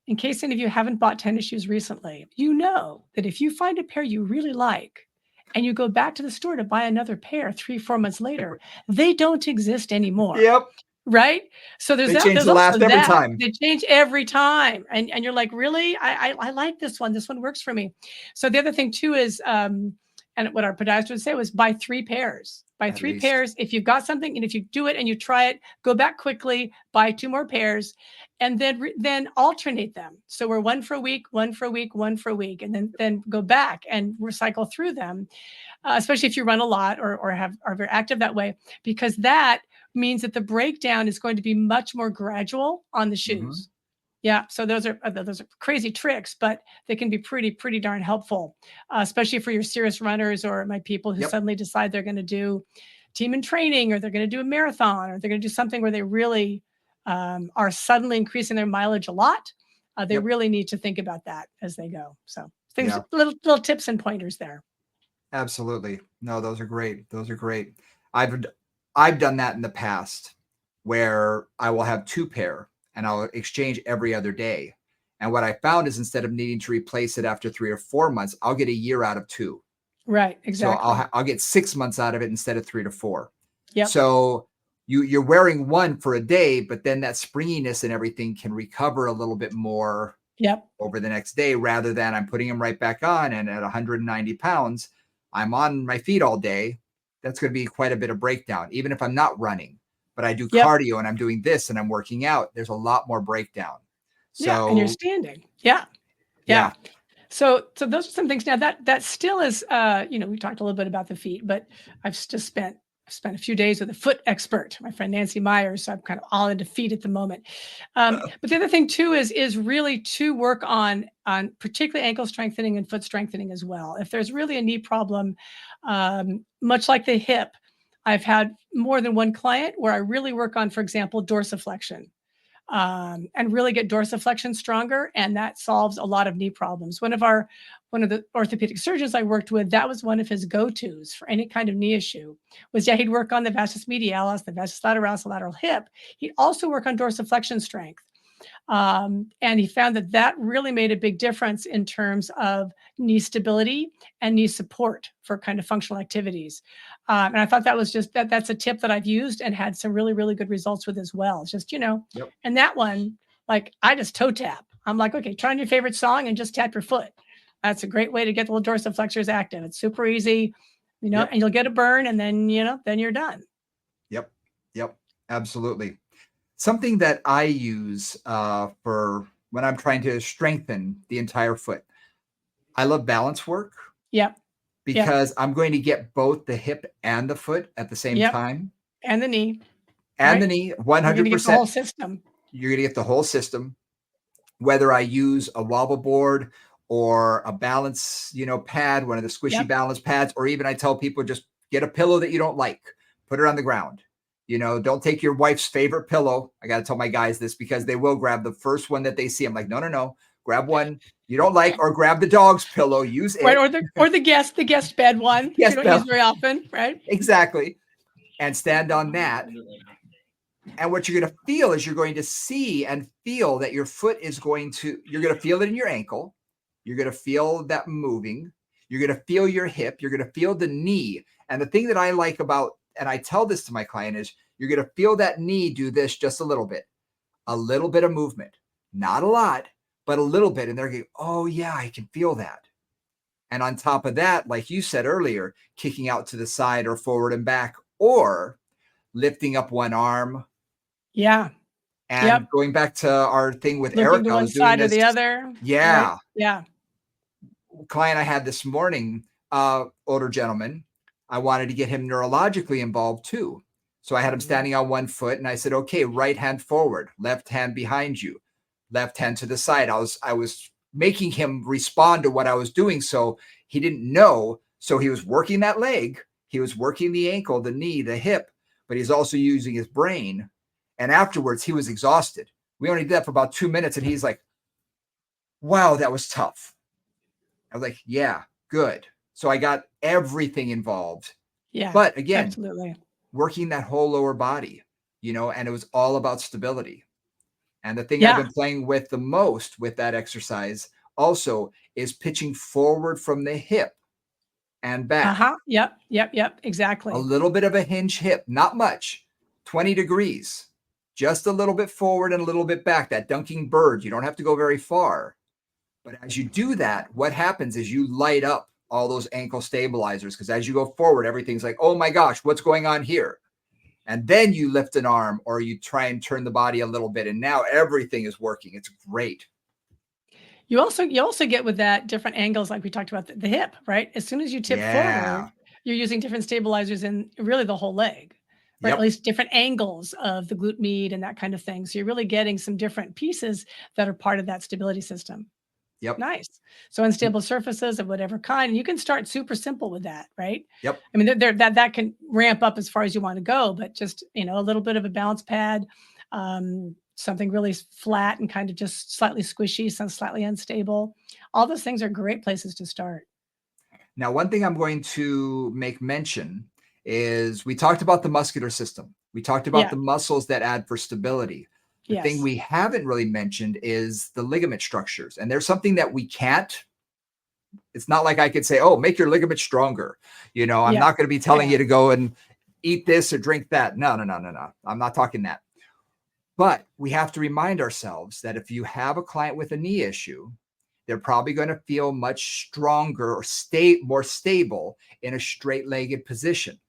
in case any of you haven't bought tennis shoes recently, that if you find a pair you really like and you go back to the store to buy another pair 3-4 months later, they don't exist anymore. Right? So there's they change the last every time. They change every time. And you're like, really? I like this one. This one works for me. So the other thing too is and what our podiatrist would say was buy 3 pairs. Buy At 3 least. pairs. If you've got something, and if you do it and you try it, go back quickly, buy 2 more pairs, and then alternate them. So we're 1 for a week, 1 for a week, 1 for a week, and then go back and recycle through them. Especially if you run a lot or are very active that way, because that means that the breakdown is going to be much more gradual on the shoes. Yeah, so those are crazy tricks, but they can be pretty darn helpful, especially for your serious runners or my people who Yep. suddenly decide they're going to do team and training, or they're going to do a marathon, or they're going to do something where they really are suddenly increasing their mileage a lot. They Yep. really need to think about that as they go. So things, Yeah. little tips and pointers there. Absolutely. No, those are great. Those are great. I've done that in the past where I will have 2 pair and I'll exchange every other day. And what I found is instead of needing to replace it after 3 or 4 months, I'll get a year out of 2. Right, So exactly. I'll get 6 months out of it instead of 3 to 4. Yep. So you're wearing one for a day, but then that springiness and everything can recover a little bit more Yep. over the next day, rather than I'm putting them right back on. And at 190 pounds, I'm on my feet all day. That's going to be quite a bit of breakdown, even if I'm not running, but I do Yep. cardio and I'm doing this and I'm working out. There's a lot more breakdown. Yeah, and you're So standing. Yeah. yeah, So those are some things. Now that still is, we talked a little bit about the feet, but I've just spent a few days with a foot expert, my friend Nancy Myers. So I'm kind of all into feet at the moment. But the other thing too is really to work on particularly ankle strengthening and foot strengthening as well. If there's really a knee problem, much like the hip, I've had more than one client where I really work on, for example, dorsiflexion. And really get dorsiflexion stronger, and that solves a lot of knee problems. One of the orthopedic surgeons I worked with, that was one of his go-tos for any kind of knee issue. Was he'd work on the vastus medialis, the vastus lateralis, the lateral hip. He'd also work on dorsiflexion strength. And he found that really made a big difference in terms of knee stability and knee support for kind of functional activities. And I thought that was that's a tip that I've used and had some really good results with as well. It's just, yep. and that one, like I just toe tap. I'm like, okay, try on your favorite song and just tap your foot. That's a great way to get the little dorsiflexors active. It's super easy, Yep. and you'll get a burn, and then, then you're done. Yep. Absolutely. Something that I use for when I'm trying to strengthen the entire foot. I love balance work. Yep. Because I'm going to get both the hip and the foot at the same time. And the knee. And the knee, 100%. You're going to get the whole system. You're going to get the whole system. Whether I use a wobble board or a balance, pad, one of the squishy balance pads, or even I tell people just get a pillow that you don't like, put it on the ground. Don't take your wife's favorite pillow. I got to tell my guys this because they will grab the first one that they see. I'm like, no. Grab one you don't like, or grab the dog's pillow, use it. Right, or the guest bed one, you don't use very often, right? Exactly. And stand on that. And what you're going to feel is you're going to see and feel that your foot you're going to feel it in your ankle. You're going to feel that moving. You're going to feel your hip. You're going to feel the knee. And the thing that I like about, and I tell this to my client, is you're going to feel that knee do this just a little bit of movement, not a lot, but a little bit. And they're going, oh yeah, I can feel that. And on top of that, like you said earlier, kicking out to the side or forward and back, or lifting up one arm. Yeah. And going back to our thing with Looking Erica, to one side or the other. Yeah. Right? Yeah. Client I had this morning, older gentleman, I wanted to get him neurologically involved too. So I had him standing on one foot and I said, okay, right hand forward, left hand behind you, left hand to the side. I was making him respond to what I was doing. So he didn't know. So he was working that leg. He was working the ankle, the knee, the hip, but he's also using his brain. And afterwards he was exhausted. We only did that for about 2 minutes. And he's like, wow, that was tough. I was like, yeah, good. So I got everything involved. Yeah. But again, absolutely. Working that whole lower body, and it was all about stability. And the thing I've been playing with the most with that exercise also is pitching forward from the hip and back. Yep. Exactly. A little bit of a hinge hip, not much, 20 degrees, just a little bit forward and a little bit back, that dunking bird. You don't have to go very far. But as you do that, what happens is you light up all those ankle stabilizers, because as you go forward, everything's like, oh my gosh, what's going on here? And then you lift an arm or you try and turn the body a little bit, and now everything is working. It's great. You also get with that different angles, like we talked about the hip, right? As soon as you tip forward, Yeah. you're using different stabilizers in really the whole leg, right? At Yep. least different angles of the glute med and that kind of thing. So you're really getting some different pieces that are part of that stability system. Yep. Nice. So unstable surfaces of whatever kind, and you can start super simple with that, right? Yep. I mean, that can ramp up as far as you want to go, but just a little bit of a bounce pad, something really flat and kind of just slightly squishy, some slightly unstable. All those things are great places to start. Now, one thing I'm going to make mention is we talked about the muscular system. We talked about Yeah. the muscles that add for stability. The thing Yes. we haven't really mentioned is the ligament structures. And there's something that we can't. It's not like I could say, oh, make your ligament stronger. I'm Yeah. not going to be telling Yeah. you to go and eat this or drink that. No. I'm not talking that. But we have to remind ourselves that if you have a client with a knee issue, they're probably going to feel much stronger or more stable in a straight-legged position.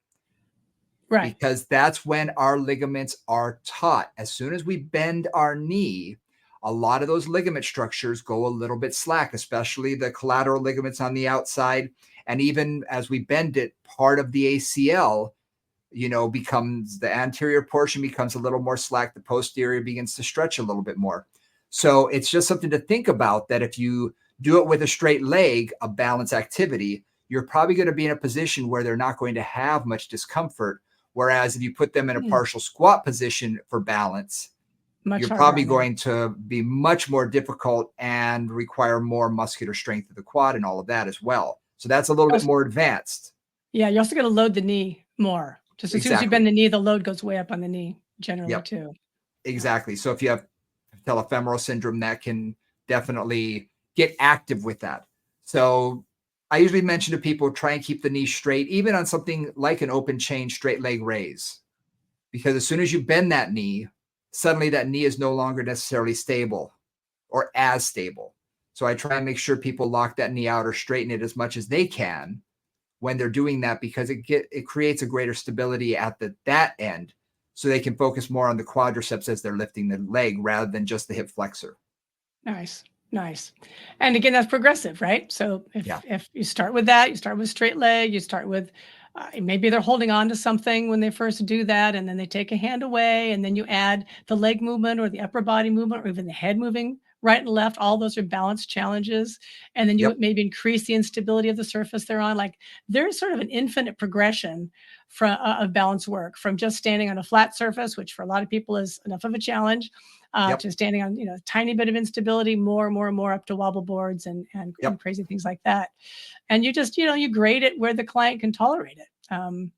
Right. Because that's when our ligaments are taut. As soon as we bend our knee, a lot of those ligament structures go a little bit slack, especially the collateral ligaments on the outside. And even as we bend it, part of the ACL, becomes the anterior portion becomes a little more slack. The posterior begins to stretch a little bit more. So it's just something to think about, that if you do it with a straight leg, a balance activity, you're probably going to be in a position where they're not going to have much discomfort. Whereas if you put them in a partial squat position for balance, Much you're harder probably on them. going to be much more difficult and require more muscular strength of the quad and all of that as well. So that's a little bit more advanced. Yeah, you're also going to load the knee more. Just as soon as you bend the knee, the load goes way up on the knee generally too. Exactly. So if you have patellofemoral syndrome, that can definitely get active with that. So I usually mention to people, try and keep the knee straight, even on something like an open chain straight leg raise, because as soon as you bend that knee, suddenly that knee is no longer necessarily stable or as stable. So I try and make sure people lock that knee out or straighten it as much as they can when they're doing that, because it creates a greater stability at that end, so they can focus more on the quadriceps as they're lifting the leg rather than just the hip flexor. Nice. And again, that's progressive, right? So if you start with that, you start with straight leg, you start with maybe they're holding on to something when they first do that, and then they take a hand away, and then you add the leg movement or the upper body movement or even the head moving right and left. All those are balance challenges. And then you maybe increase the instability of the surface they're on. Like, there's sort of an infinite progression of balance work, from just standing on a flat surface, which for a lot of people is enough of a challenge, to standing on, a tiny bit of instability, more up to wobble boards and crazy things like that. And you just, you grade it where the client can tolerate it.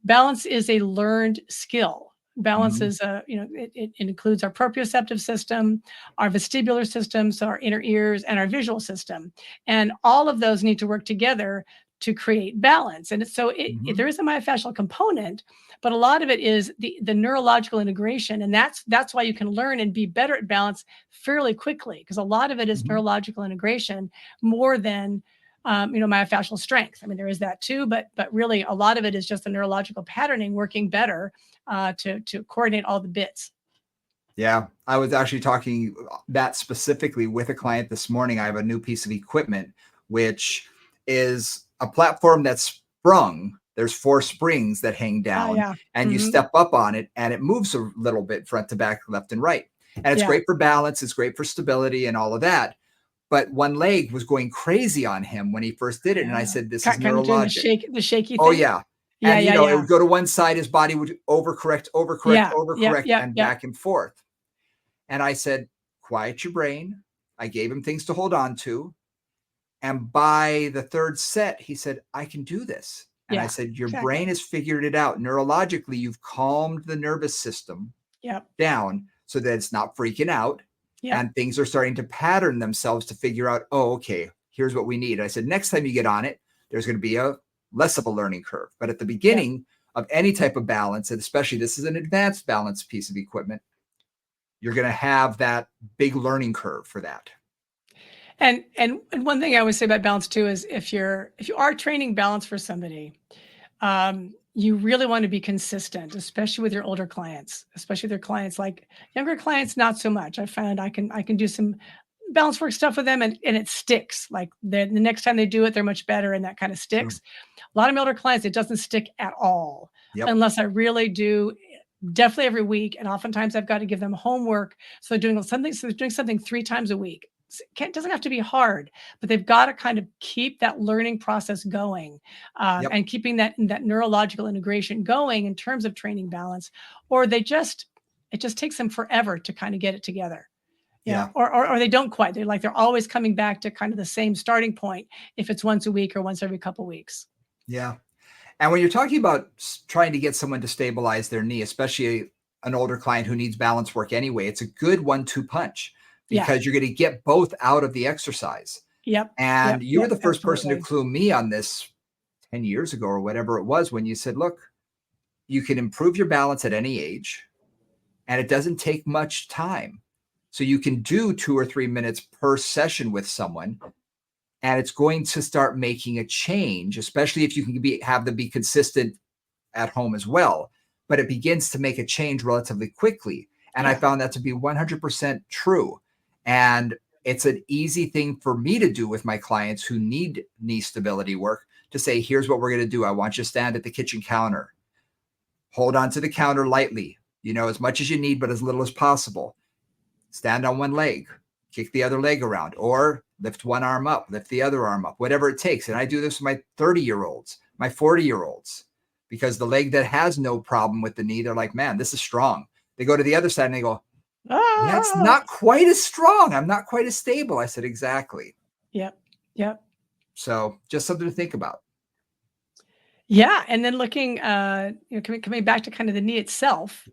Balance is a learned skill. Balance is it includes our proprioceptive system, our vestibular system, so our inner ears, and our visual system. And all of those need to work together to create balance. And so there is a myofascial component, but a lot of it is the neurological integration. And that's why you can learn and be better at balance fairly quickly, because a lot of it is neurological integration more than myofascial strength. I mean, there is that too, but really a lot of it is just the neurological patterning working better to coordinate all the bits. Yeah, I was actually talking that specifically with a client this morning. I have a new piece of equipment, which is a platform that's sprung. There's 4 springs that hang down, and you step up on it, and it moves a little bit front to back, left and right. And it's great for balance. It's great for stability and all of that. But one leg was going crazy on him when he first did it. And I said, this is neurologic. The shaky thing. Oh, yeah. And, it would go to one side. His body would overcorrect, and back and forth. And I said, quiet your brain. I gave him things to hold on to. And by the 3rd set, he said, I can do this. And I said, your brain has figured it out. Neurologically, you've calmed the nervous system down so that it's not freaking out. And things are starting to pattern themselves to figure out, oh, okay, here's what we need. I said, next time you get on it, there's going to be a less of a learning curve. But at the beginning of any type of balance, and especially this is an advanced balance piece of equipment, you're going to have that big learning curve for that. And one thing I always say about balance too is if you are training balance for somebody, you really want to be consistent, especially with your older clients, especially their clients. Like younger clients, not so much. I found I can do some balance work stuff with them, and it sticks. Like the next time they do it, they're much better, and that kind of True. sticks. A lot of my older clients, it doesn't stick at all Yep. unless I really do. Definitely every week, and oftentimes I've got to give them homework. So they're doing something. So they're doing something 3 times a week. Doesn't have to be hard, but they've got to kind of keep that learning process going, Yep. and keeping that neurological integration going in terms of training balance, or it just takes them forever to kind of get it together. Yeah. Or they don't quite. They're always coming back to kind of the same starting point if it's once a week or once every couple weeks. Yeah. And when you're talking about trying to get someone to stabilize their knee, especially an older client who needs balance work anyway, it's a good 1-2 punch Yeah. because you're going to get both out of the exercise. Yep. And Yep. you were Yep. the first person to Absolutely. clue me on this 10 years ago or whatever it was when you said, look, you can improve your balance at any age and it doesn't take much time. So you can do 2 or 3 minutes per session with someone and it's going to start making a change, especially if you can have them be consistent at home as well. But it begins to make a change relatively quickly. And I Yeah. found that to be 100% true. And it's an easy thing for me to do with my clients who need knee stability work to say, here's what we're going to do. I want you to stand at the kitchen counter, hold on to the counter lightly, as much as you need, but as little as possible. Stand on one leg, kick the other leg around, or lift one arm up, lift the other arm up, whatever it takes. And I do this with my 30-year-olds, my 40-year-olds, because the leg that has no problem with the knee, they're like, man, this is strong. They go to the other side and they go, yeah, it's Ah. not quite as strong. I'm not quite as stable. I said, exactly. Yep. Yep. So just something to think about. Yeah. And then looking, coming back to kind of the knee itself,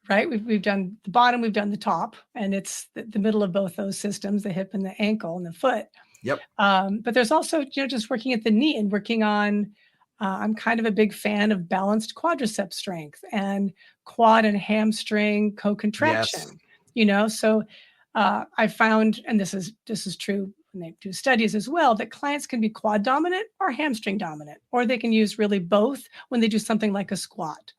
right? We've done the bottom, we've done the top, and it's the middle of both those systems, the hip and the ankle and the foot. Yep. But there's also, just working at the knee and working on, I'm kind of a big fan of balanced quadriceps strength and quad and hamstring Yes. co-contraction, so I found, and this is true when they do studies as well, that clients can be quad dominant or hamstring dominant, or they can use really both when they do something like a squat.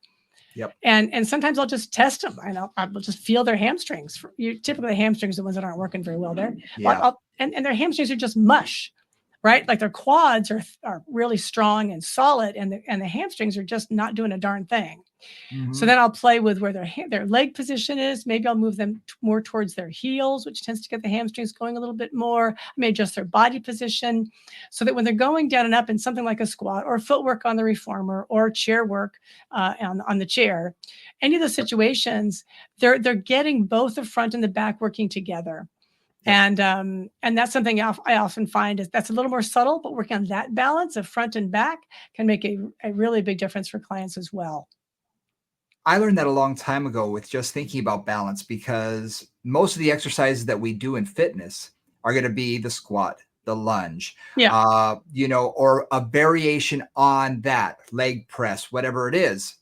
Yep. And sometimes I'll just test them and I'll just feel their hamstrings. Typically the hamstrings are the ones that aren't working very well there. Yeah. And their hamstrings are just mush, right? Like their quads are really strong and solid, and the hamstrings are just not doing a darn thing. So Mm-hmm. then I'll play with where their leg position is. Maybe I'll move them more towards their heels, which tends to get the hamstrings going a little bit more. I may adjust their body position so that when they're going down and up in something like a squat or footwork on the reformer or chair work on the chair, any of those situations, they're getting both the front and the back working together. Yep. And that's something I often find is that's a little more subtle, but working on that balance of front and back can make a really big difference for clients as well. I learned that a long time ago with just thinking about balance because most of the exercises that we do in fitness are going to be the squat, the lunge, Yeah. or a variation on that leg press, whatever it is.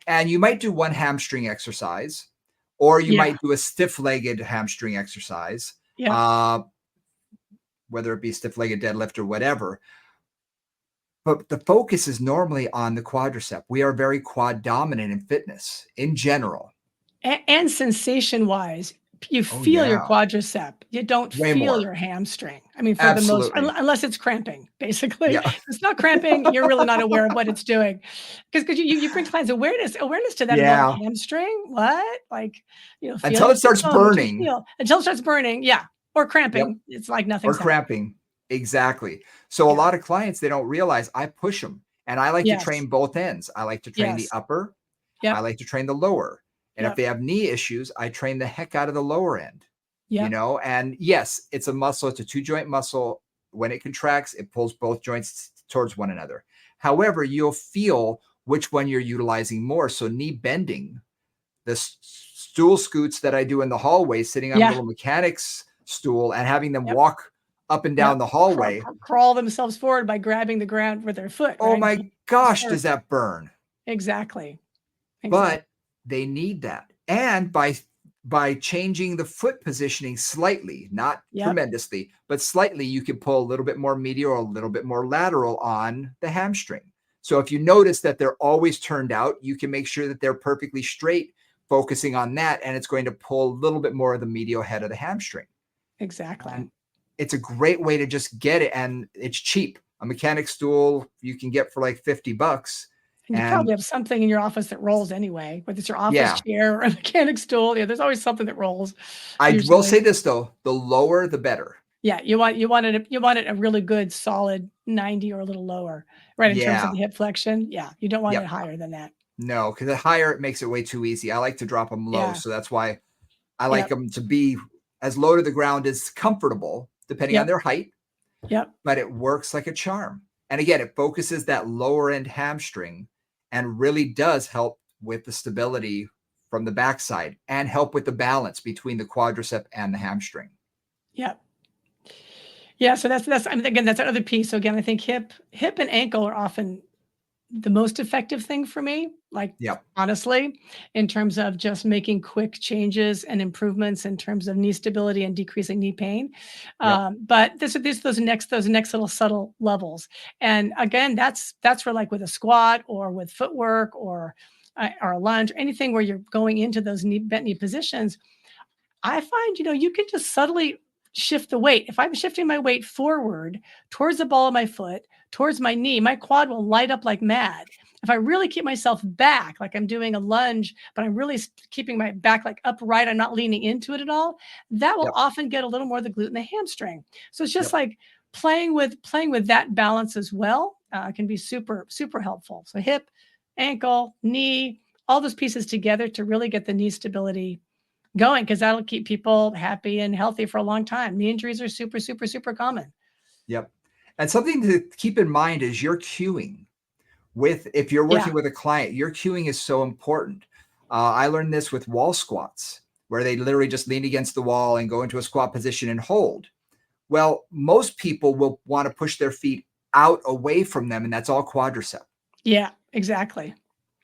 And you might do one hamstring exercise, or you Yeah. might do a stiff-legged hamstring exercise, Yeah. uh, whether it be stiff-legged deadlift or whatever. But the focus is normally on the quadricep. We are very quad dominant in fitness in general. And sensation wise, you Oh, feel your yeah. quadricep. You don't Way feel more. your hamstring. I mean, for the most, Absolutely. unless it's cramping, basically. Yeah. If it's not cramping, you're really not aware of what it's doing. Because you bring clients awareness to that and they're like, Yeah. hamstring? What? Like, feel Until your it sit starts bone, what you burning. feel. Until it starts burning. Yeah. Or Yep. cramping. It's like Or nothing's happening. cramping. Exactly. So a Yeah. lot of clients, they don't realize I push them. And I like to Yes. train both ends. I like to train the Yes. upper. I Yep. like to train the lower. And if Yep. they have knee issues, I train the heck out of the lower end. Yep. And yes, it's a muscle, it's a 2-joint muscle. When it contracts, it pulls both joints towards one another. However, you'll feel which one you're utilizing more. So knee bending, the stool scoots that I do in the hallway, sitting on a Yeah. little mechanics stool and having them Yep. walk up and down Yep. the hallway. Crawl themselves forward by grabbing the ground with their foot, Oh right? And my pull themselves gosh, forward. does that burn? Exactly. Exactly. But they need that. And by by changing the foot positioning slightly, not Yep. tremendously, but slightly, you can pull a little bit more medial or a little bit more lateral on the hamstring. So if you notice that they're always turned out, you can make sure that they're perfectly straight, focusing on that, and it's going to pull a little bit more of the medial head of the hamstring. Exactly. And it's a great way to just get it, and it's cheap. A mechanic stool you can get for like $50. And you And probably have something in your office that rolls anyway, whether it's your office yeah, chair or a mechanic stool. Yeah, there's always something that rolls I will usually. say this though, the lower the better. Yeah, you want it a really good solid 90 or a little lower, right, in terms of Yeah. the hip flexion. Yeah, you don't want it Yep. higher than that. No, because the higher it makes it way too easy. I like to drop them low. Yeah. So that's why I like Yep. them to be as low to the ground as comfortable, depending on Yep. their height, Yep. but it works like a charm. And again, it focuses that lower end hamstring and really does help with the stability from the backside and help with the balance between the quadricep and the hamstring. Yep. Yeah, so that's I mean, again, that's another piece. So again, I think hip and ankle are often the most effective thing for me, like, Yep. honestly, in terms of just making quick changes and improvements in terms of knee stability and decreasing knee pain. Yep. But this those next little subtle levels. And again, that's for like with a squat or with footwork or a lunge, anything where you're going into those bent knee positions. I find, you can just subtly shift the weight. If I'm shifting my weight forward towards the ball of my foot, towards my knee, my quad will light up like mad. If I really keep myself back, like I'm doing a lunge, but I'm really keeping my back like upright, I'm not leaning into it at all, that will Yep. often get a little more of the glute and the hamstring. So it's just Yep. like playing with that balance as well can be super, super helpful. So hip, ankle, knee, all those pieces together to really get the knee stability going, because that'll keep people happy and healthy for a long time. Knee injuries are super, super, super common. Yep. And something to keep in mind is your cueing. If you're Yeah. working with a client, your cueing is so important. I learned this with wall squats, where they literally just lean against the wall and go into a squat position and hold. Well, most people will want to push their feet out away from them, and that's all quadricep. Yeah, exactly.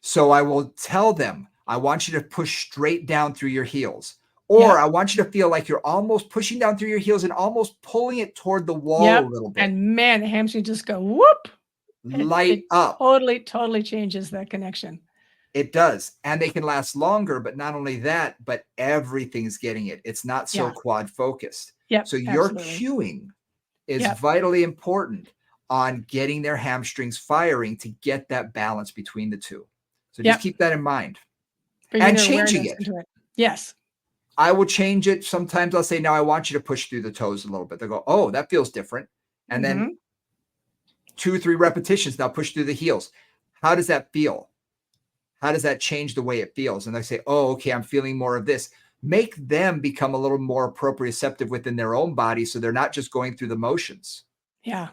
So I will tell them, I want you to push straight down through your heels. Or Yep. I want you to feel like you're almost pushing down through your heels and almost pulling it toward the wall a Yep. little bit. And man, the hamstrings just go whoop. It Light up. totally, totally changes that connection. It does. And they can last longer, but not only that, but everything's getting it. It's not so Yeah. quad focused. Yep. So your Absolutely. cueing is Yep. vitally important on getting their hamstrings firing to get that balance between the two. So just Yep. keep that in mind. Bringing And their changing awareness it. into it. Yes. I will change it. Sometimes I'll say, now I want you to push through the toes a little bit. They'll go, oh, that feels different. And then Hmm. 2 or 3 repetitions, now push through the heels. How does that feel? How does that change the way it feels? And they say, oh, okay, I'm feeling more of this. Make them become a little more proprioceptive within their own body so they're not just going through the motions, Yeah.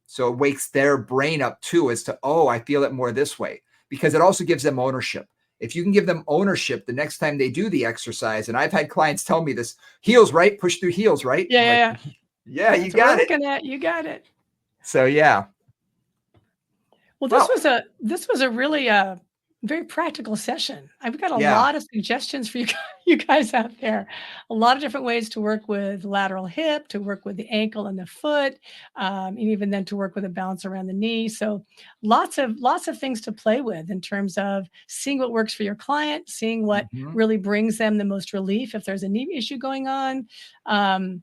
So it wakes their brain up too as to, oh, I feel it more this way, because it also gives them ownership. If you can give them ownership the next time they do the exercise, and I've had clients tell me this, heels right, push through heels right. Yeah. I'm Yeah. like, Yeah. yeah, you That's what we're got it. looking at. You got it. So yeah. Well, this Well, was a really very practical session. I've got a yeah. lot of suggestions for you you guys out there. A lot of different ways to work with lateral hip, to work with the ankle and the foot, and even then to work with a balance around the knee. So lots of things to play with in terms of seeing what works for your client, seeing what Mhm. really brings them the most relief if there's a knee issue going on.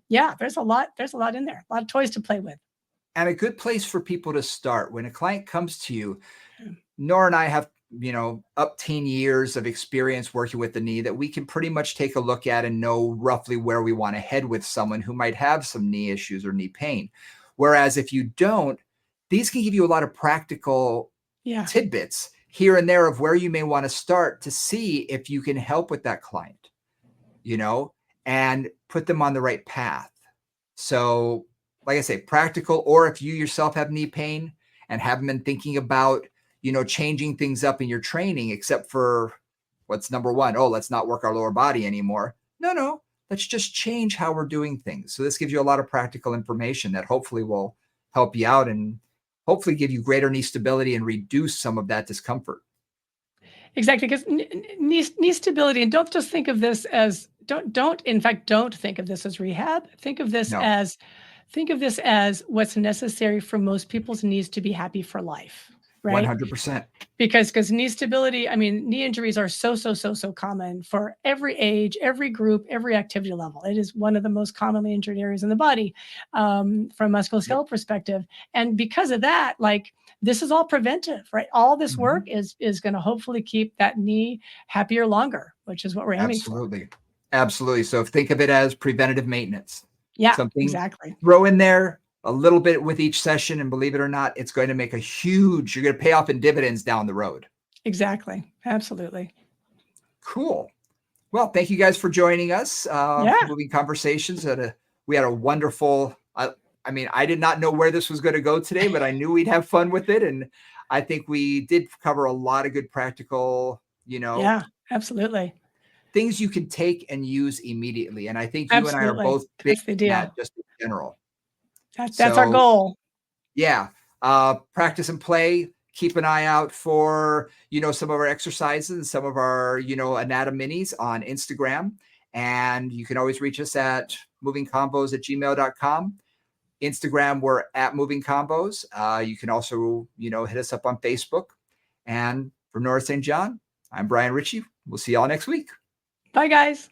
Yeah, there's a lot. There's a lot in there. A lot of toys to play with. And a good place for people to start when a client comes to you. Yeah. Nora and I have, up 10 years of experience working with the knee that we can pretty much take a look at and know roughly where we want to head with someone who might have some knee issues or knee pain. Whereas if you don't, these can give you a lot of practical Yeah. tidbits here and there of where you may want to start to see if you can help with that client, and put them on the right path. So, like I say, practical, or if you yourself have knee pain and haven't been thinking about, changing things up in your training, except for what's number one, oh, let's not work our lower body anymore. No, let's just change how we're doing things. So this gives you a lot of practical information that hopefully will help you out and hopefully give you greater knee stability and reduce some of that discomfort. Exactly, because knee stability, and don't just think of this as in fact, don't think of this as rehab. No, Think of this as what's necessary for most people's knees to be happy for life, right? 100%. Because knee stability, I mean, knee injuries are so common for every age, every group, every activity level. It is one of the most commonly injured areas in the body, from a Yep. musculoskeletal perspective. And because of that, like, this is all preventive, right? All this Mhm. work is going to hopefully keep that knee happier longer, which is what we're aiming for. Absolutely. Absolutely. So think of it as preventative maintenance. Yeah, Something exactly. throw in there a little bit with each session, and believe it or not, it's going to make you're going to pay off in dividends down the road. Exactly. Absolutely. Cool. Well, thank you guys for joining us. Yeah. Moving Conversations. We had a wonderful, I mean, I did not know where this was going to go today, but I knew we'd have fun with it. And I think we did cover a lot of good practical, Yeah, absolutely. things you can take and use immediately. And I think you and I are Absolutely. both big That's the on that deal. just in general. That's our So goal. yeah, practice and play. Keep an eye out for, some of our exercises and some of our, anatom minis on Instagram. And you can always reach us at movingcombos@gmail.com. Instagram, we're at Moving Combos. You can also, hit us up on Facebook. And from Nora St. John, I'm Brian Ritchie. We'll see y'all next week. Bye, guys.